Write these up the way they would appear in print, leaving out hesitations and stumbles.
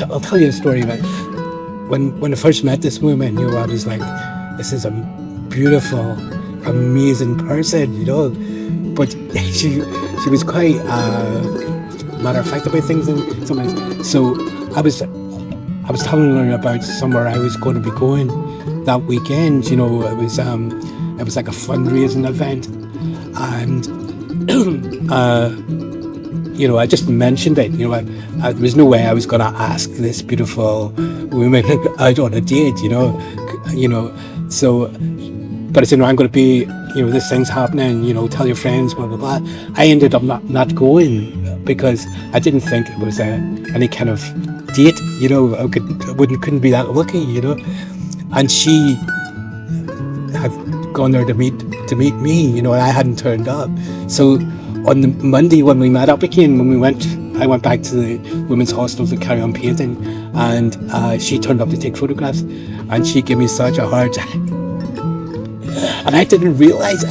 I'll tell you a story. But when I first met this woman, I was like, this is a beautiful, amazing person, But she was quite matter of fact about things and sometimes. So I was I was telling her about somewhere I was going to be going that weekend. It was like a fundraising event, and I just mentioned it. There was no way I was going to ask this beautiful woman out on a date. So, but I said, no, I'm going to be, this thing's happening. Tell your friends, blah blah blah. I ended up not going because I didn't think it was any kind of date. Couldn't be that lucky. And she had gone there to meet me, and I hadn't turned up. So on the Monday when we met up again, I went back to the women's hostel to carry on painting, and she turned up to take photographs, and she gave me such a hard time. And I didn't realize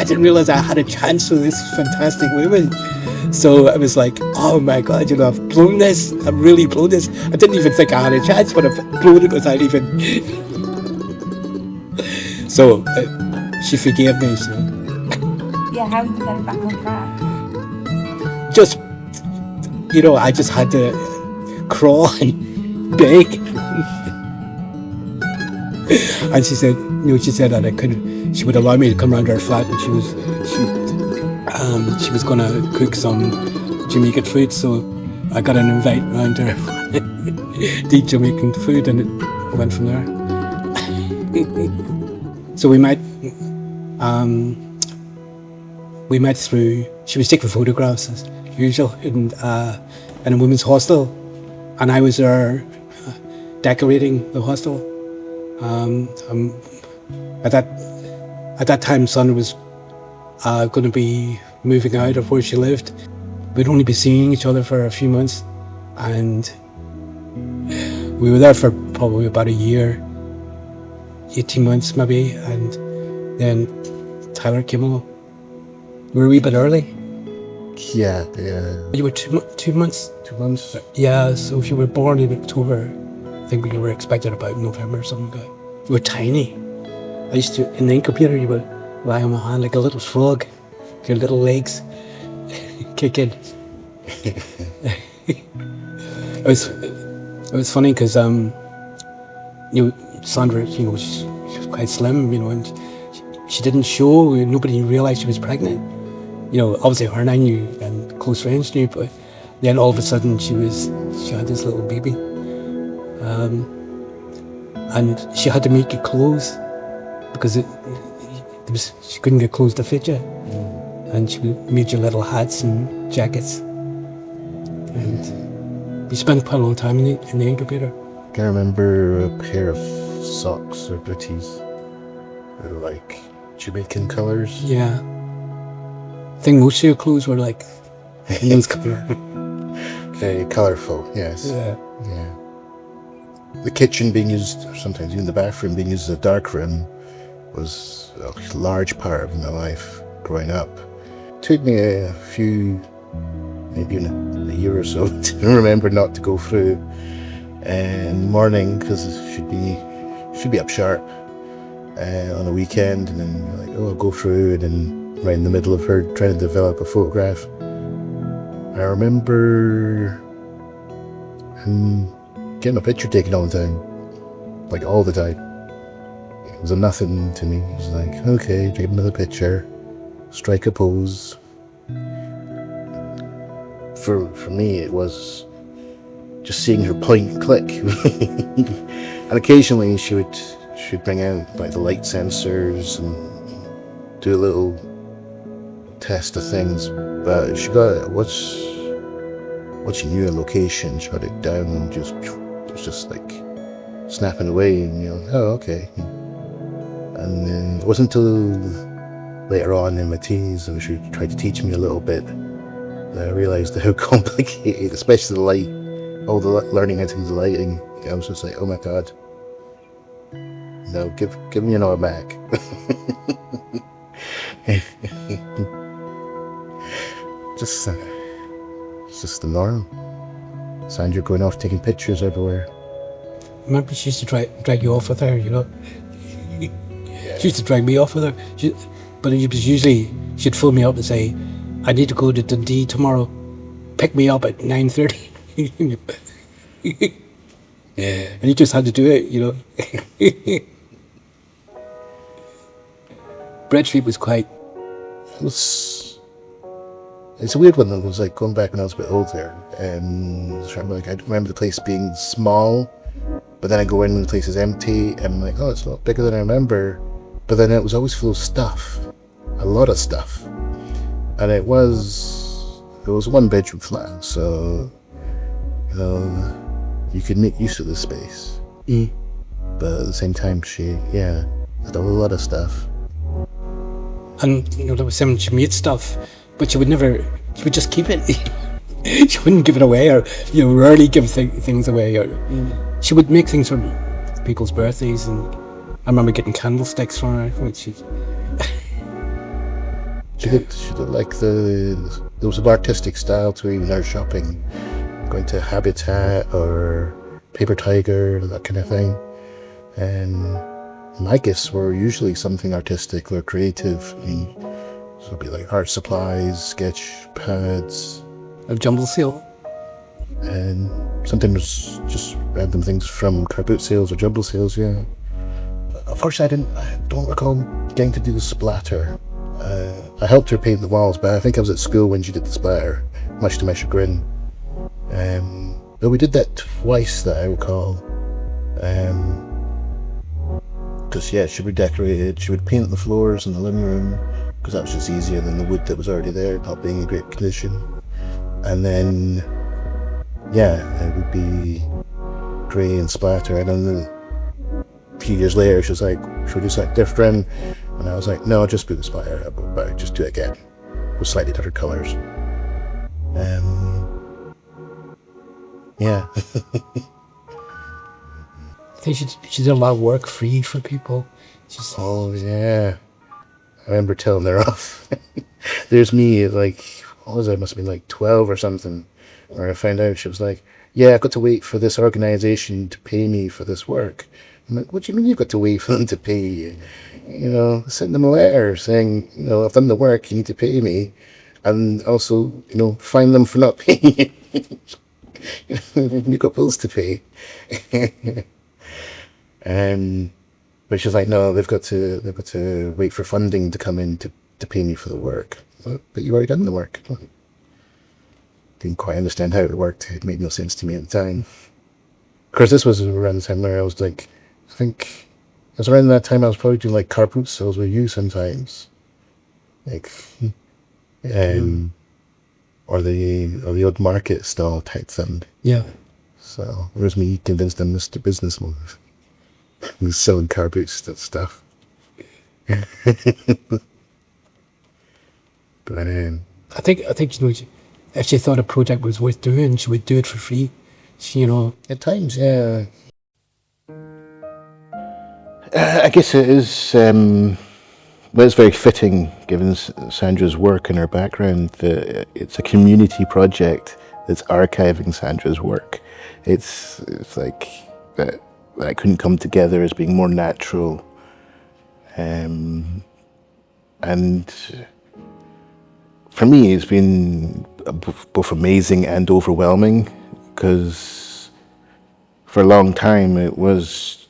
I had a chance with this fantastic woman. So I was like, oh my God, I've blown this. I've really blown this. I didn't even think I had a chance, but I've blown it without even. So she forgave me. So. Yeah, how did you get it back on track? Just, I just had to crawl and beg. And she said that I couldn't. She would allow me to come around her flat, and she was going to cook some Jamaican food, so I got an invite around her to eat Jamaican food, and it went from there. So we met through, she was taking photographs as usual in a women's hostel, and I was there decorating the hostel. At that time, Sandra was going to be moving out of where she lived. We'd only be seeing each other for a few months, and we were there for probably about a year, 18 months maybe, and then Tyler came along. We were a wee bit early. Yeah. You were 2 months? 2 months? Yeah, so if you were born in October, I think we were expected about November or something like that. You were tiny. I used to, in the incubator, you would lie on my hand like a little frog, your little legs kicking. It was funny because, Sandra, she was quite slim, and she didn't show, nobody realized she was pregnant. Obviously her and I knew, and close friends knew, but then all of a sudden she had this little baby. And she had to make you clothes because she couldn't get clothes to fit you. And she made you little hats and jackets. And we spent quite a long time in the incubator. I remember a pair of socks or booties. They were like Jamaican colours. Yeah. I think most of your clothes were like in those colours. Very colourful, yes. Yeah. The kitchen being used, or sometimes even the bathroom being used as a dark room, was a large part of my life growing up. It took me a few, maybe a year or so, to remember not to go through in the morning, because it should be up sharp on a weekend, and then I'll go through, and then right in the middle of her trying to develop a photograph. I remember getting a picture taken all the time, like all the time. It was a nothing to me. It was like, okay, take another picture, strike a pose. For me, it was just seeing her point and click. And occasionally she'd bring out like the light sensors and do a little test of things. But she got once she knew a location, she got it down and it was just like snapping away, and oh, okay. And it wasn't until later on in my teens when she tried to teach me a little bit that I realised how complicated, especially the light, all the learning how to do the lighting. I was just like, oh my God, no, give me an hour back. It's just the norm. Sandra going off taking pictures everywhere. Remember, she used to drag you off with her, you know? She used to drag me off with her. But it was usually, she'd phone me up and say, I need to go to Dundee tomorrow. Pick me up at 9:30. Yeah. And you just had to do it, you know? Bread Street was quite... It's a weird one. It was like going back when I was a bit older. I remember the place being small, but then I go in and the place is empty, and I'm like, oh, it's a lot bigger than I remember. But then it was always full of stuff, a lot of stuff, and it was a 1-bedroom flat, so you know you could make use of the space. But at the same time, she had a lot of stuff. And, you know, there was some, she made stuff, but she would just keep it. She wouldn't give it away, or, you know, rarely give things away. Or she would make things for people's birthdays, and I remember getting candlesticks from her, which is... She did like there was an artistic style to even her shopping, going to Habitat or Paper Tiger, that kind of thing. And my gifts were usually something artistic or creative. So it'd be like art supplies, sketch pads. A jumble seal. And sometimes just random things from car boot sales or jumble sales, yeah. Unfortunately, I don't recall getting to do the splatter. I helped her paint the walls, but I think I was at school when she did the splatter, much to my chagrin. But we did that twice that I recall. Because she redecorated, she would paint the floors in the living room, because that was just easier than the wood that was already there, not being in great condition. And then, it would be grey and splatter. And then a few years later, she was like, should we do something different? And I was like, no, just do the splatter, but just do it again with slightly different colours. I think she did a lot of work free for people. Oh, yeah. I remember telling her off. There's me, like, what was it? Must have been like 12 or something, where I found out she was like, yeah, I've got to wait for this organisation to pay me for this work. I'm like, what do you mean you've got to wait for them to pay you? You know, send them a letter saying, you know, I've done the work, you need to pay me. And also, you know, fine them for not paying you. You've got bills to pay. But she's like, no, they've got to wait for funding to come in to pay me for the work. But you've already done the work. Didn't quite understand how it worked. It made no sense to me at the time. Of course, this was around the time where I was like, I think it was around that time I was probably doing like car boot sales with you sometimes. Like, or the odd market stall type thing. Yeah. So it was me convinced I'm Mr. Business Move. He was selling car boots and stuff. But I think you know, if she thought a project was worth doing, she would do it for free. She, you know, at times, yeah. I guess it is. Well, it's very fitting, given Sandra's work and her background, that it's a community project that's archiving Sandra's work. It's like that couldn't come together as being more natural, and for me, it's been both amazing and overwhelming, because for a long time it was,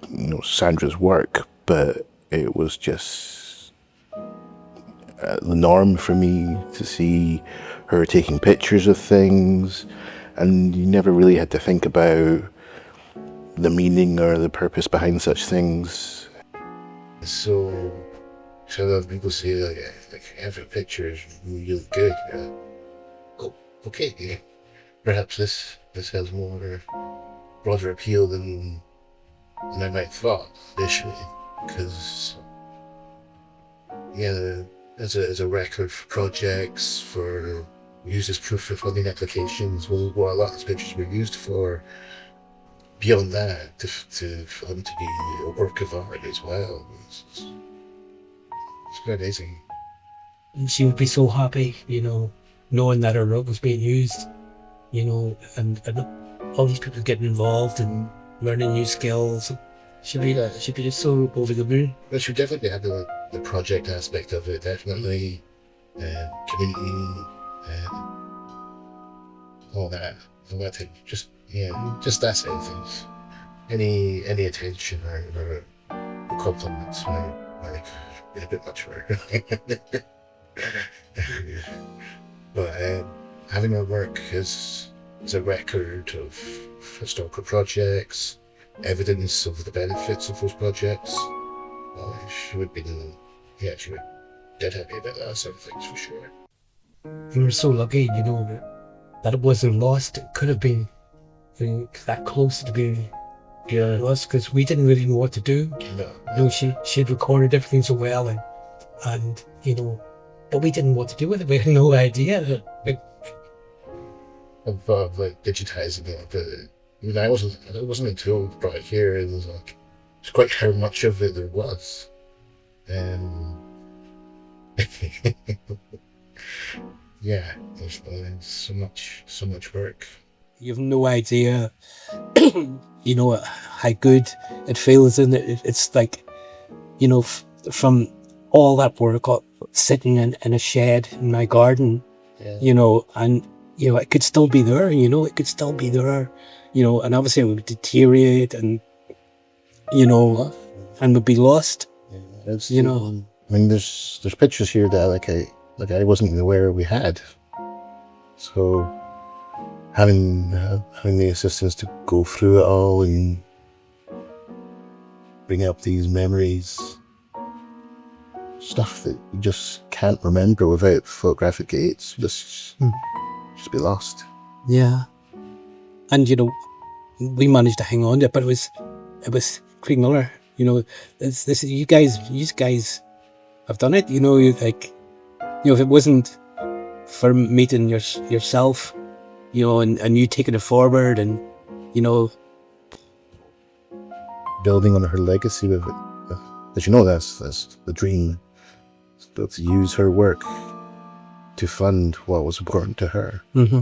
you know, Sandra's work, but it was just the norm for me to see her taking pictures of things, and you never really had to think about the meaning or the purpose behind such things. So a lot of people say like having a picture is really good. Oh, okay. Perhaps this has more broader appeal than I might have thought initially, because as a record for projects, for used as proof for funding applications, what a lot of these pictures were used for. Beyond that, for them to be a work of art as well, it's quite amazing. she would be so happy, you know, knowing that her work was being used, and all these people getting involved and learning new skills. She'd be just so over the moon. But she definitely had the project aspect of it, definitely. Community, all that thing. Just that sort of things. Any attention or compliments might be a bit much for her. But having her work as a record of historical projects, evidence of the benefits of those projects, she would dead happy about that sort of things for sure. We were so lucky, that it wasn't lost. It could have been that close to being lost because we didn't really know what to do. No. She had recorded everything so well, and but we didn't know what to do with it. We had no idea. Of like digitizing it, but it wasn't until I brought it here it was like it's quite how much of it there was. Yeah, there's so much work. You have no idea, how good it feels, and it's like, from all that work, sitting in a shed in my garden, and it could still be there, it could still be there, and obviously it would deteriorate and would be lost. I mean, there's pictures here that I wasn't even aware we had. So having the assistance to go through it all and bring up these memories, stuff that you just can't remember without photographic aids, just be lost. Yeah, and we managed to hang on to it, but it was Craig Miller. This you guys have done it. If it wasn't for meeting yourself, and you taking it forward, and building on her legacy with it. As that's the dream. To use her work to fund what was important to her. Mm-hmm.